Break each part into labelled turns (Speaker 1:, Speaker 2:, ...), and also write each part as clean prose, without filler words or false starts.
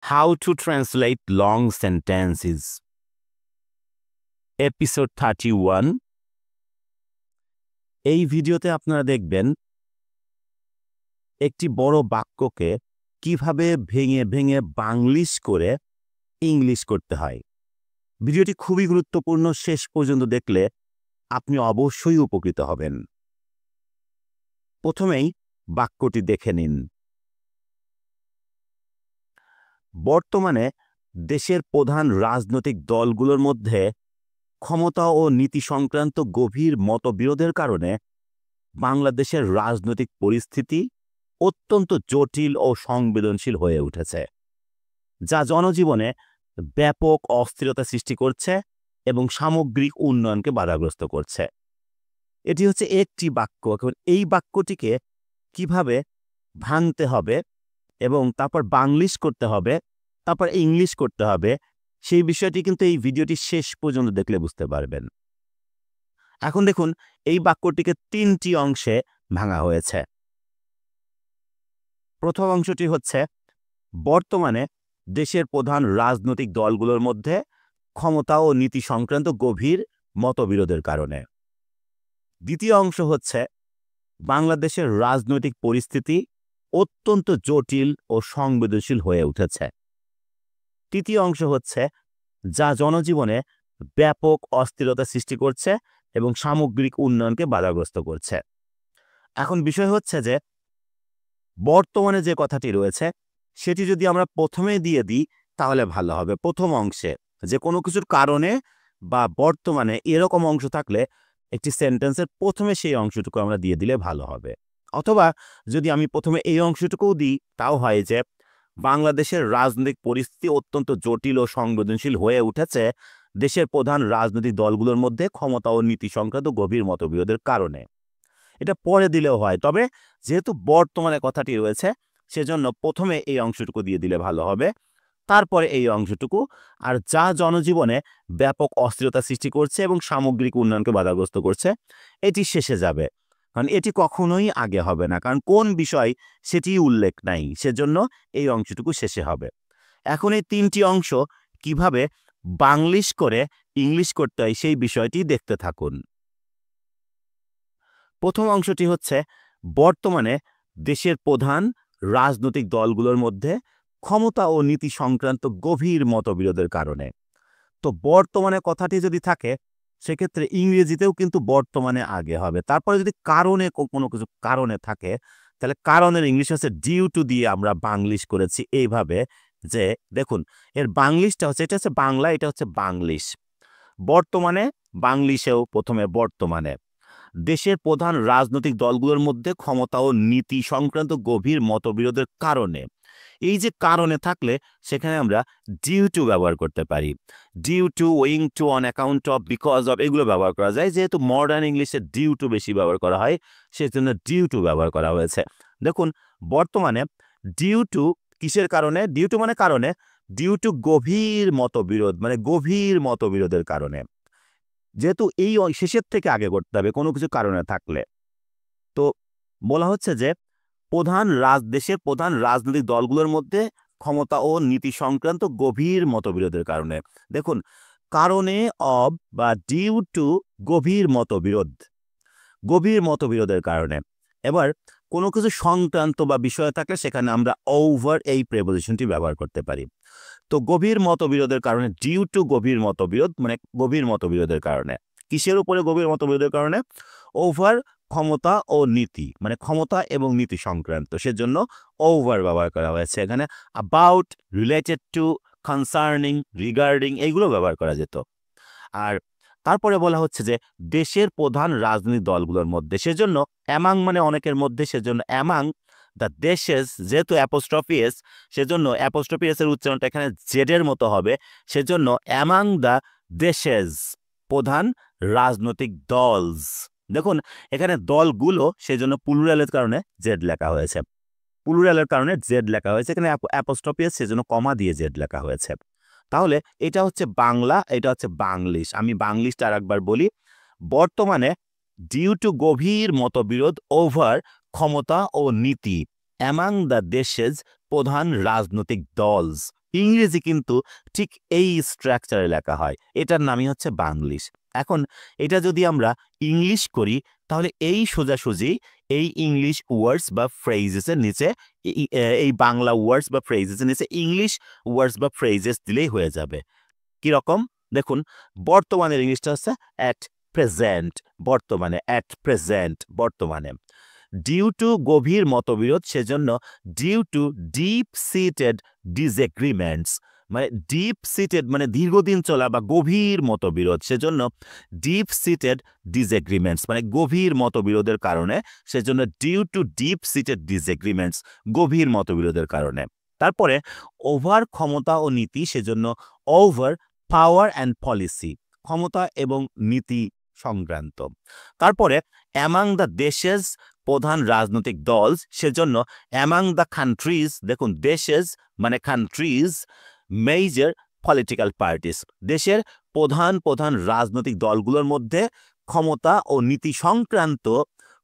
Speaker 1: How to translate long sentences. Episode 31. এই ভিডিওতে আপনারা দেখবেন একটি বড় বাক্যকে কিভাবে ভেঙে ভেঙে বাংলিশ করে ইংলিশ করতে হয়। ভিডিওটি খুবই গুরুত্বপূর্ণ, শেষ পর্যন্ত দেখলে আপনি অবশ্যই উপকৃত হবেন। প্রথমেই বাক্যটি দেখে নিন। বর্তমানে দেশের প্রধান রাজনৈতিক দলগুলোর মধ্যে ক্ষমতা ও নীতি সংক্রান্ত গভীর মতবিরোধের কারণে বাংলাদেশের রাজনৈতিক পরিস্থিতি অত্যন্ত জটিল ও সংবেদনশীল হয়ে উঠেছে, যা জনজীবনে ব্যাপক অস্থিরতা সৃষ্টি করছে এবং সামগ্রিক উন্নয়নকে বাধাগ্রস্ত করছে। এটি হচ্ছে একটি বাক্য। এখন এই বাক্যটিকে কিভাবে ভাঙতে হবে এবং তারপর বাংলিশ করতে হবে, তারপর ইংলিশ করতে হবে, সেই বিষয়টি কিন্তু এই ভিডিওটি শেষ পর্যন্ত দেখলে বুঝতে পারবেন। এখন দেখুন, এই বাক্যটিকে 3টি অংশে ভাঙা হয়েছে। প্রথম অংশটি হচ্ছে বর্তমানে দেশের প্রধান রাজনৈতিক দলগুলোর মধ্যে ক্ষমতা ও নীতি সংক্রান্ত গভীর মতবিরোধের কারণে। দ্বিতীয় অংশ হচ্ছে বাংলাদেশের রাজনৈতিক পরিস্থিতি অত্যন্ত জটিল ও সংবেদনশীল হয়ে উঠেছে। তৃতীয় অংশ হচ্ছে যা জনজীবনে ব্যাপক অস্থিরতা সৃষ্টি করছে এবং সামগ্রিক উন্নয়নকে বাধাগ্রস্ত করছে। এখন বিষয় হচ্ছে যে বর্তমানে যে কথাটি রয়েছে সেটি যদি আমরা প্রথমে দিয়ে দিই তাহলে ভালো হবে। প্রথম অংশে যে কোনো কিছুর কারণে বা বর্তমানে এরকম অংশ থাকলে একটি সেন্টেন্সের প্রথমে সেই অংশটুকু আমরা দিয়ে দিলে ভালো হবে। অথবা যদি আমি প্রথমে এই অংশটুকুও দিই তাও হয় যে বাংলাদেশের রাজনৈতিক পরিস্থিতি অত্যন্ত জটিল ও সংবেদনশীল হয়ে উঠেছে দেশের প্রধান রাজনৈতিক দলগুলোর মধ্যে ক্ষমতা ও নীতি সংক্রান্ত গভীর মতবিরোধের কারণে। এটা পরে দিলেও হয়, তবে যেহেতু বর্তমানে কথাটি রয়েছে সেজন্য প্রথমে এই অংশটুকু দিয়ে দিলে ভালো হবে, তারপরে এই অংশটুকু, আর যা জনজীবনে ব্যাপক অস্থিরতা সৃষ্টি করছে এবং সামগ্রিক উন্নয়নকে বাধাগ্রস্ত করছে এটি শেষে যাবে। কারণ এটি কখনোই আগে হবে না, কারণ কোন বিষয় সেটি উল্লেখ নাই, সেজন্য এই অংশটুকু শেষে হবে। এখন এই 3টি অংশ কিভাবে বাংলিশ করে ইংলিশ করতে হয় সেই বিষয়টি দেখতে থাকুন। প্রথম অংশটি হচ্ছে বর্তমানে দেশের প্রধান রাজনৈতিক দলগুলোর মধ্যে ক্ষমতা ও নীতি সংক্রান্ত গভীর মতবিরোধের কারণে। তো বর্তমানে কথাটি যদি থাকে সেক্ষেত্রে ইংরেজিতেও কিন্তু বর্তমানে আগে হবে। তারপরে যদি কারণে কোনো কিছু কারণে থাকে তাহলে কারণের ইংলিশ হচ্ছে ডিউ টু দিয়ে আমরা বাংলিশ করেছি এইভাবে, যে দেখুন এর বাংলিশটা হচ্ছে, এটা হচ্ছে বাংলা, এটা হচ্ছে বাংলিশ। বর্তমানে বাংলিশেও প্রথমে বর্তমানে দেশের প্রধান রাজনৈতিক দলগুলোর মধ্যে ক্ষমতা ও নীতি সংক্রান্ত গভীর মতবিরোধের কারণে। এই যে কারণে থাকলে সেখানে আমরা ডিউ টু ব্যবহার করতে পারি। Due to, owing to, on account of, because of, এগুলো ব্যবহার করা যায়। যেহেতু মডার্ন ইংলিশে ডিউ টু বেশি ব্যবহার করা হয় সেজন্য ডিউ টু ব্যবহার করা হয়েছে। দেখুন বর্তমানে ডিউ টু কিসের কারণে? ডিউ টু মানে কারণে, ডিউ টু গভীর মতবিরোধ মানে গভীর মতবিরোধের কারণে। যেহেতু এই শেষের থেকে আগে করতে হবে কোনো কিছু কারণে থাকলে। তো বলা হচ্ছে যে দেশের প্রধান রাজনৈতিক দলগুলোর মধ্যে ক্ষমতা ও নীতি সংক্রান্ত গভীর মতবিরোধের কারণে। দেখুন কারণে অব বা ডিউ টু গভীর মতবিরোধের কারণে। এবার কোনো কিছু সংক্রান্ত বা বিষয় থাকলে সেখানে আমরা ওভার এই প্রেপোজিশনটি ব্যবহার করতে পারি। তো গভীর মতবিরোধের কারণে, ডিউ টু গভীর মতবিরোধ মানে গভীর মতবিরোধের কারণে। কিসের উপরে গভীর মতবিরোধের কারণে? ওভার ক্ষমতা ও নীতি মানে ক্ষমতা এবং নীতি সংক্রান্ত, সেজন্য ওভার ব্যবহার করা হয়েছে এখানে। About, related to, concerning, regarding এইগুলো ব্যবহার করা যেত। আর তারপরে বলা হচ্ছে যে দেশের প্রধান রাজনৈতিক দলগুলোর মধ্যে, সেজন্য অ্যামাং মানে অনেকের মধ্যে, সেজন্য অ্যামাং দ্য দেশেস, যেহেতু অ্যাপোস্ট্রফি এস সেজন্য অ্যাপোস্ট্রফি এস এর উচ্চারণটা এখানে জেডের মতো হবে, সেজন্য অ্যামাং দ্য দেশেস প্রধান রাজনৈতিক দলস। দেখুন এখানে দলগুলো সেজন্য প্লুরালের কারণে জেড লেখা হয়েছে, প্লুরালের কারণে জেড লেখা হয়েছে। এখানে অ্যাপোস্ট্রফি এস সেজন্য কমা দিয়ে জেড লেখা হয়েছে। তাহলে এটা হচ্ছে বাংলা, এটা হচ্ছে বাংলিশ। আমি বাংলিশটা আর একবার বলি। বর্তমানে ডিউ টু গভীর মতবিরোধ ওভার ক্ষমতা ও নীতি অ্যামাং দ্য দেশেস প্রধান রাজনৈতিক দলস, ইংরেজি কিন্তু ঠিক এই স্ট্রাকচারে লেখা হয়, এটার নামই হচ্ছে বাংলিশ। এখন এটা যদি আমরা ইংলিশ করি তাহলে এই সোজাসুজি এই ইংলিশ ওয়ার্ডস বা ফ্রেজেসের নিচে এই বাংলা ওয়ার্ডস বা ফ্রেজেসের নিচে ইংলিশ ওয়ার্ডস বা ফ্রেজেস দিলেই হয়ে যাবে। কিরকম দেখুন, বর্তমানের ইংলিশটা হচ্ছে অ্যাট প্রেজেন্ট, বর্তমানে অ্যাট প্রেজেন্ট, বর্তমানে। ডিউ টু গভীর মতবিরোধ, সেজন্য ডিউ টু ডিপ সিটেড ডিসএগ্রিমেন্টস, মানে ডিপ সিটেড মানে দীর্ঘদিন চলা বা গভীর মতবিরোধ, সেজন্য ডিপ সিটেড ডিসএগ্রিমেন্টস মানে গভীর মতবিরোধের কারণে, সেজন্য ডিউ টু ডিপ সিটেড ডিসএগ্রিমেন্টস, গভীর মতবিরোধের কারণে। তারপরে ওভার ক্ষমতা ও নীতি, সেজন্য ওভার পাওয়ার অ্যান্ড পলিসি, ক্ষমতা এবং নীতি সংক্রান্ত। তারপরে অ্যামাং দ্য দেশেস, প্রধান রাজনৈতিক দল, সেজন্য অ্যামাং দ্য কান্ট্রিজ, দেখুন দেশেস মানে কান্ট্রিজ, মেজর পলিটিক্যাল পার্টিস, দেশের প্রধান প্রধান রাজনৈতিক দলগুলোর মধ্যে ক্ষমতা ও নীতি সংক্রান্ত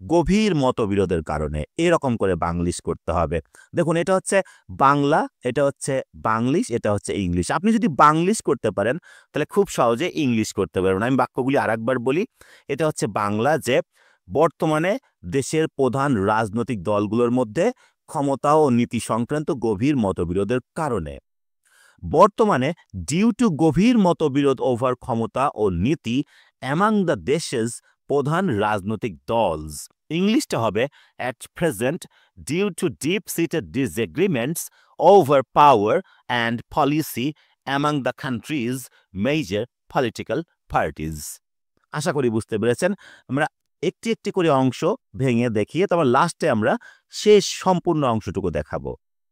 Speaker 1: গভীর মতবিরোধের কারণে, এরকম করে বাংলিশ করতে হবে। দেখুন এটা হচ্ছে বাংলা, এটা হচ্ছে বাংলিশ, এটা হচ্ছে ইংলিশ। আপনি যদি বাংলিশ করতে পারেন তাহলে খুব সহজে ইংলিশ করতে পারবেন। আমি বাক্যগুলি আরেকবার বলি। এটা হচ্ছে বাংলা, যে বর্তমানে দেশের প্রধান রাজনৈতিক দলগুলোর মধ্যে ক্ষমতা ও নীতি সংক্রান্ত গভীর মতবিরোধের কারণে, বর্তমানে ডিউ টু গভীর মতবিরোধ ওভার ক্ষমতা ও নীতি অ্যামাং দ্য দেশেস, প্রধান রাজনৈতিক দল। ইংলিশটা হবে at present due to deep seated disagreements over power and policy among the country's major political parties. আশা করি বুঝতে পেরেছেন। আমরা একটি একটি করে অংশ ভেঙে দেখিয়ে তারপর লাস্টে আমরা শেষ সম্পূর্ণ অংশটুকু দেখাবো।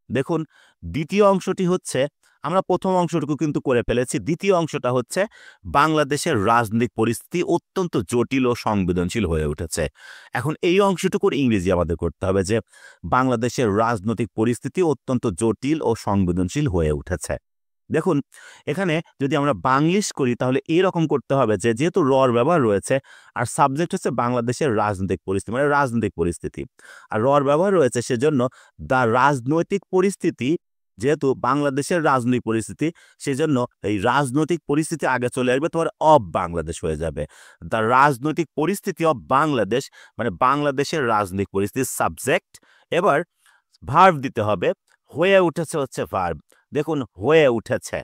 Speaker 1: দেখুন দ্বিতীয় অংশটি হচ্ছে, আমরা প্রথম অংশটুকু কিন্তু করে ফেলেছি, দ্বিতীয় অংশটা হচ্ছে বাংলাদেশের রাজনৈতিক পরিস্থিতি অত্যন্ত জটিল ও সংবেদনশীল হয়ে উঠেছে। এখন এই অংশটুকুর ইংরেজি আমাদের করতে হবে, যে বাংলাদেশের রাজনৈতিক পরিস্থিতি অত্যন্ত জটিল ও সংবেদনশীল হয়ে উঠেছে। দেখুন এখানে যদি আমরা বাংলিশ করি তাহলে এরকম করতে হবে, যে যেহেতু রর ব্যবহার রয়েছে আর সাবজেক্ট হচ্ছে বাংলাদেশের রাজনৈতিক পরিস্থিতি মানে রাজনৈতিক পরিস্থিতি, আর রর ব্যবহার রয়েছে, সেজন্য দ্য রাজনৈতিক পরিস্থিতি, যেহেতু বাংলাদেশের রাজনৈতিক পরিস্থিতি, সেজন্য এই রাজনৈতিক পরিস্থিতি আগে চলে আসবে, তোমার অব বাংলাদেশ হয়ে যাবে। দ্য রাজনৈতিক পরিস্থিতি অব বাংলাদেশ মানে বাংলাদেশের রাজনৈতিক পরিস্থিতি সাবজেক্ট। এবার ভার্ব দিতে হবে, হয়ে উঠেছে হচ্ছে ভার্ব। দেখুন হয়ে উঠেছে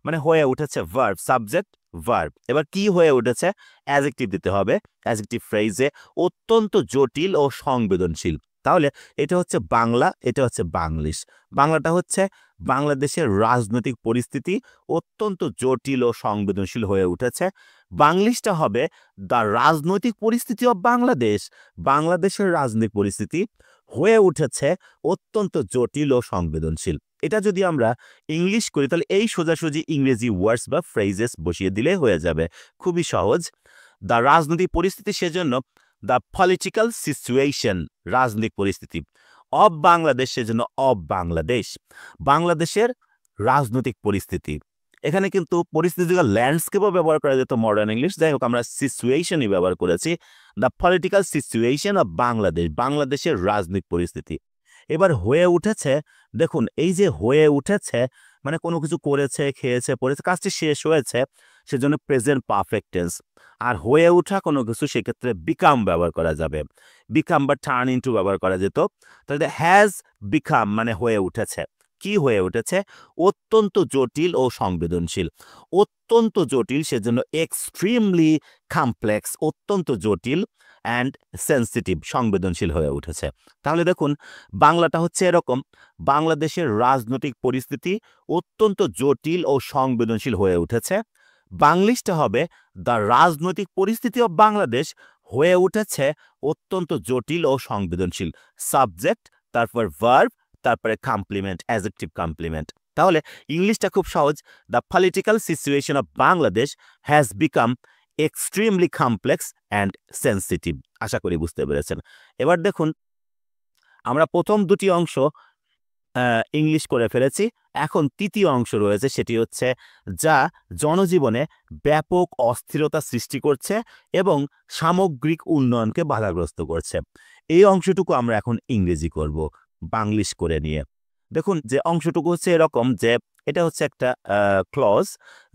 Speaker 1: মানে হয়ে উঠেছে ভার্ব, সাবজেক্ট ভার্ব। এবার কি হয়ে উঠেছে, অ্যাডজেক্টিভ দিতে হবে, অ্যাডজেক্টিভ ফ্রেজে অত্যন্ত জটিল ও সংবেদনশীল। তাহলে এটা হচ্ছে বাংলা, এটা হচ্ছে বাংলিশ। বাংলাটা হচ্ছে বাংলাদেশের রাজনৈতিক পরিস্থিতি অত্যন্ত জটিল ও সংবেদনশীল হয়ে উঠেছে। বাংলিশটা হবে দ্য রাজনৈতিক পরিস্থিতি অব বাংলাদেশ, বাংলাদেশের রাজনৈতিক পরিস্থিতি হয়ে উঠেছে অত্যন্ত জটিল ও সংবেদনশীল। এটা যদি আমরা ইংলিশ করি তাহলে এই সোজাসুজি ইংরেজি ওয়ার্ডস বা ফ্রেজেস বসিয়ে দিলে হয়ে যাবে, খুবই সহজ। দ্য রাজনৈতিক পরিস্থিতি, সেজন্য দ্য পলিটিক্যাল সিচুয়েশন, রাজনৈতিক পরিস্থিতি। অব বাংলাদেশ, সেজন্য অব বাংলাদেশ, বাংলাদেশের রাজনৈতিক পরিস্থিতি। এখানে কিন্তু পরিস্থিতি ল্যান্ডস্কেপও ব্যবহার করা যেত মডার্ন ইংলিশ, যাই হোক আমরা সিচুয়েশনই ব্যবহার করেছি। The political situation of Bangladesh, বাংলাদেশের রাজনৈতিক পরিস্থিতি। এবার হয়ে উঠেছে, দেখুন এই যে হয়ে উঠেছে মানে কোনো কিছু করেছে, খেয়েছে, পড়েছে, কাজটি শেষ হয়েছে, সেজন্য প্রেজেন্ট পারফেক্ট টেন্স। আর হয়ে ওঠা কোনো কিছু, সেক্ষেত্রে বিকাম ব্যবহার করা যাবে, বিকাম বা টার্ন ইনটু ব্যবহার করা যেত। তাহলে হ্যাজ বিকাম মানে হয়ে উঠেছে। কি হয়ে উঠেছে, অত্যন্ত জটিল ও সংবেদনশীল। অত্যন্ত জটিল, সেজন্য এক্সট্রিমলি কমপ্লেক্স, অত্যন্ত জটিল, অ্যান্ড সেন্সিটিভ, সংবেদনশীল হয়ে উঠেছে। তাহলে দেখুন বাংলাটা হচ্ছে এরকম, বাংলাদেশের রাজনৈতিক পরিস্থিতি অত্যন্ত জটিল ও সংবেদনশীল হয়ে উঠেছে। বাংলিশটা হবে দ্য রাজনৈতিক পরিস্থিতি অব বাংলাদেশ হয়ে উঠেছে অত্যন্ত জটিল ও সংবেদনশীল, সাবজেক্ট, তারপর ভার্ব, তারপরে কমপ্লিমেন্ট, অ্যাডজেক্টিভ কমপ্লিমেন্ট। তাহলে ইংলিশটা খুব সহজ, the political situation of Bangladesh has become extremely complex and sensitive. আশা করি বুঝতে পেরেছেন। এবার দেখুন আমরা প্রথম দুটি অংশ ইংলিশ করে ফেলেছি, এখন তৃতীয় অংশ রয়েছে, সেটি হচ্ছে যা জনজীবনে ব্যাপক অস্থিরতা সৃষ্টি করছে এবং সামগ্রিক উন্নয়নকে বাধাগ্রস্ত করছে। এই অংশটুকু আমরা এখন ইংরেজি করব বাংলিশ করে নিয়ে। দেখুন যে অংশটুকু হচ্ছে এরকম, যে এটা হচ্ছে একটা ক্লজ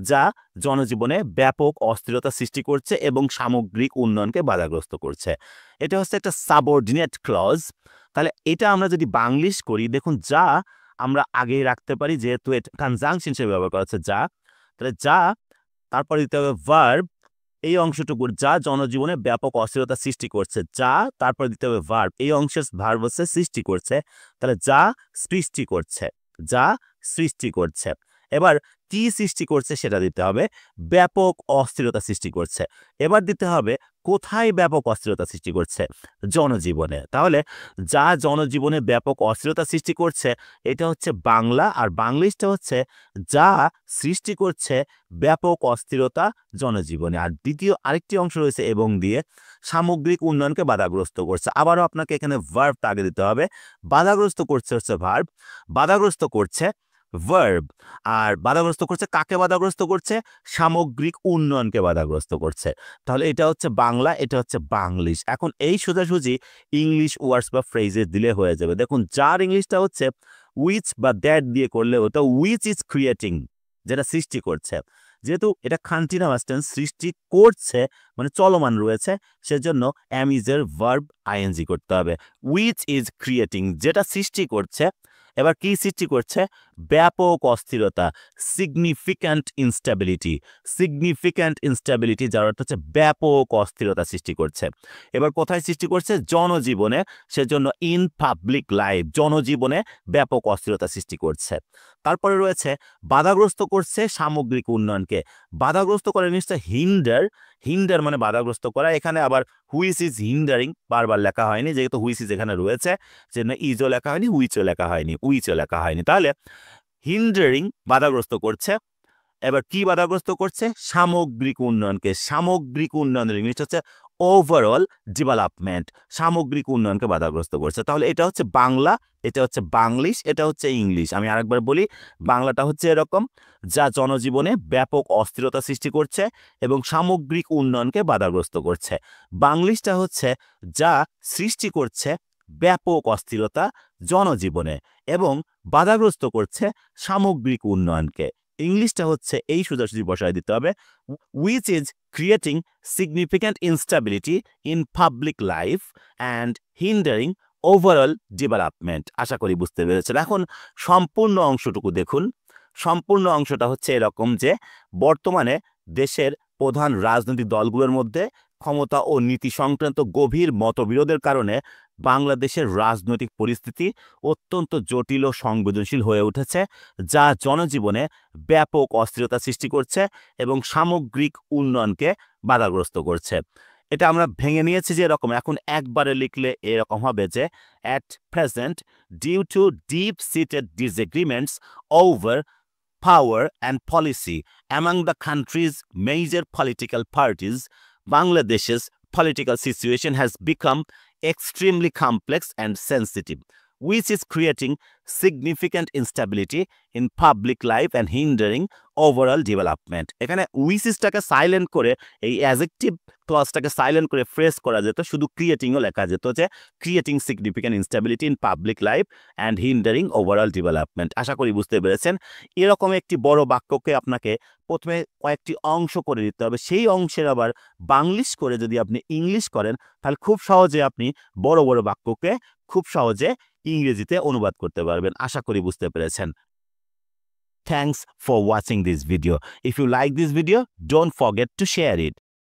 Speaker 1: যা জনজীবনে ব্যাপক অস্থিরতা সৃষ্টি করছে এবং সামগ্রিক উন্নয়নকে বাধাগ্রস্ত করছে। এটা হচ্ছে একটা সাবঅর্ডিনেট ক্লজ। তাহলে এটা আমরা যদি বাংলিশ করি, দেখুন যা আমরা আগেই রাখতে পারি, যেহেতু এটা কনজাংশন হিসেবে ব্যবহার করা হচ্ছে যা, তাহলে যা তারপরে দিতে হবে ভার্ব, এই অংশটুকুর যা জনজীবনে ব্যাপক অস্থিরতা সৃষ্টি করছে, যা তারপরে দিতে হবে ভার্ব, এই অংশের ভার্ব হচ্ছে সৃষ্টি করছে, তাহলে যা সৃষ্টি করছে, যা সৃষ্টি করছে। এবার কি সৃষ্টি করছে সেটা দিতে হবে, ব্যাপক অস্থিরতা সৃষ্টি করছে। এবার দিতে হবে কোথায় ব্যাপক অস্থিরতা সৃষ্টি করছে, জনজীবনে। তাহলে যা জনজীবনে ব্যাপক অস্থিরতা সৃষ্টি করছে এটা হচ্ছে বাংলা, আর বাংলিশটা হচ্ছে যা সৃষ্টি করছে ব্যাপক অস্থিরতা জনজীবনে। আর দ্বিতীয় আরেকটি অংশ রয়েছে এবং দিয়ে, সামগ্রিক উন্নয়নকে বাধাগ্রস্ত করছে। আবারও আপনাকে এখানে ভার্বটা আগে দিতে হবে, বাধাগ্রস্ত করছে হচ্ছে ভার্ব, বাধাগ্রস্ত করছে ভার্ব, আর বাধাগ্রস্ত করছে কাকে বাধাগ্রস্ত করছে, সামগ্রিক উন্নয়নকে বাধাগ্রস্ত করছে। তাহলে এটা হচ্ছে বাংলা, এটা হচ্ছে বাংলিশ। এখন এই সোজাসুজি ইংলিশ ওয়ার্ডস বা ফ্রেজে দিলে হয়ে যাবে। দেখুন যার ইংলিশটা হচ্ছে উইচ বা দ্যাট দিয়ে করলে ওটা উইচ ইজ ক্রিয়েটিং, যেটা সৃষ্টি করছে। যেহেতু এটা কন্টিনিউয়াস টেন্স, সৃষ্টি করছে মানে চলমান রয়েছে, সেজন্য এম ইজের ভার্ব আইএনজি করতে হবে। উইচ ইজ ক্রিয়েটিং, যেটা সৃষ্টি করছে। এবার কি সৃষ্টি করছে, ব্যাপক অস্থিরতা, সিগনিফিক্যান্ট ইনস্টেবিলিটি, সিগনিফিক্যান্ট ইনস্টেবিলিটি যার অর্থ হচ্ছে ব্যাপক অস্থিরতা সৃষ্টি করছে। এবার কোথায় সৃষ্টি করছে, জনজীবনে, সেজন্য ইন পাবলিক লাইফ, জনজীবনে ব্যাপক অস্থিরতা সৃষ্টি করছে। তারপরে রয়েছে বাধাগ্রস্ত করছে সামগ্রিক উন্নয়নকে। বাধাগ্রস্ত করার জিনিসটা হিন্ডার, হিন্ডার মানে বাধাগ্রস্ত করা। এখানে আবার হুইচ ইজ হিন্ডারিং বারবার লেখা হয়নি, যেহেতু হুইচ ইজ এখানে রয়েছে, সেজন্য ইজও লেখা হয়নি, হুইচও লেখা হয়নি, উইচও লেখা হয়নি। তাহলে হিন্ডারিং বাধাগ্রস্ত করছে। এবার কি বাধাগ্রস্ত করছে, সামগ্রিক উন্নয়নকে। সামগ্রিক উন্নয়নের ইংলিশ হচ্ছে ওভারঅল ডেভেলপমেন্ট, সামগ্রিক উন্নয়নকে বাধাগ্রস্ত করছে। তাহলে এটা হচ্ছে বাংলা, এটা হচ্ছে বাংলিশ, এটা হচ্ছে ইংলিশ। আমি আরেকবার বলি, বাংলাটা হচ্ছে এরকম, যা জনজীবনে ব্যাপক অস্থিরতা সৃষ্টি করছে এবং সামগ্রিক উন্নয়নকে বাধাগ্রস্ত করছে। বাংলিশটা হচ্ছে যা সৃষ্টি করছে ব্যাপক অস্থিরতা জনজীবনে এবং বাধাগ্রস্ত করছে সামগ্রিক উন্নয়নকে। ইংলিশটা হচ্ছে এই সোজাসুজি বসায় দিতে হবে, which is creating significant instability in public life and hindering overall development। আশা করি বুঝতে পেরেছেন। এখন সম্পূর্ণ অংশটুকু দেখুন। সম্পূর্ণ অংশটা হচ্ছে এরকম যে বর্তমানে দেশের প্রধান রাজনৈতিক দলগুলোর মধ্যে ক্ষমতা ও নীতি সংক্রান্ত গভীর মতবিরোধের কারণে বাংলাদেশের রাজনৈতিক পরিস্থিতি অত্যন্ত জটিল ও সংবেদনশীল হয়ে উঠেছে, যা জনজীবনে ব্যাপক অস্থিরতা সৃষ্টি করছে এবং সামগ্রিক উন্নয়নকে বাধাগ্রস্ত করছে। এটা আমরা ভেঙে নিয়েছি যে এরকম, এখন একবারে লিখলে এরকম হবে যে at present due to deep seated disagreements over power and policy among the country's major political parties, Bangladesh's political situation has become extremely complex and sensitive, which is creating significant instability in public life and hindering overall development। এখানে উইসিসটাকে silent করে, এই adjective ক্লজটাকে silent করে phrase করা যেত, শুধু ক্রিয়েটিংও লেখা যেত যে creating significant instability in public life and hindering overall development. আশা করি বুঝতে পেরেছেন। এরকম একটি বড় বাক্যকে আপনাকে প্রথমে কয়েকটি অংশ করে দিতে হবে, সেই অংশের আবার বাংলিশ করে যদি আপনি ইংলিশ করেন, তাহলে খুব সহজে আপনি বড় বড় বাক্যকে খুব সহজে ইংরেজিতে অনুবাদ করতে পারবেন। আশা করি বুঝতে পেরেছেন। Thanks for watching this video. If you like this video, don't forget to share it.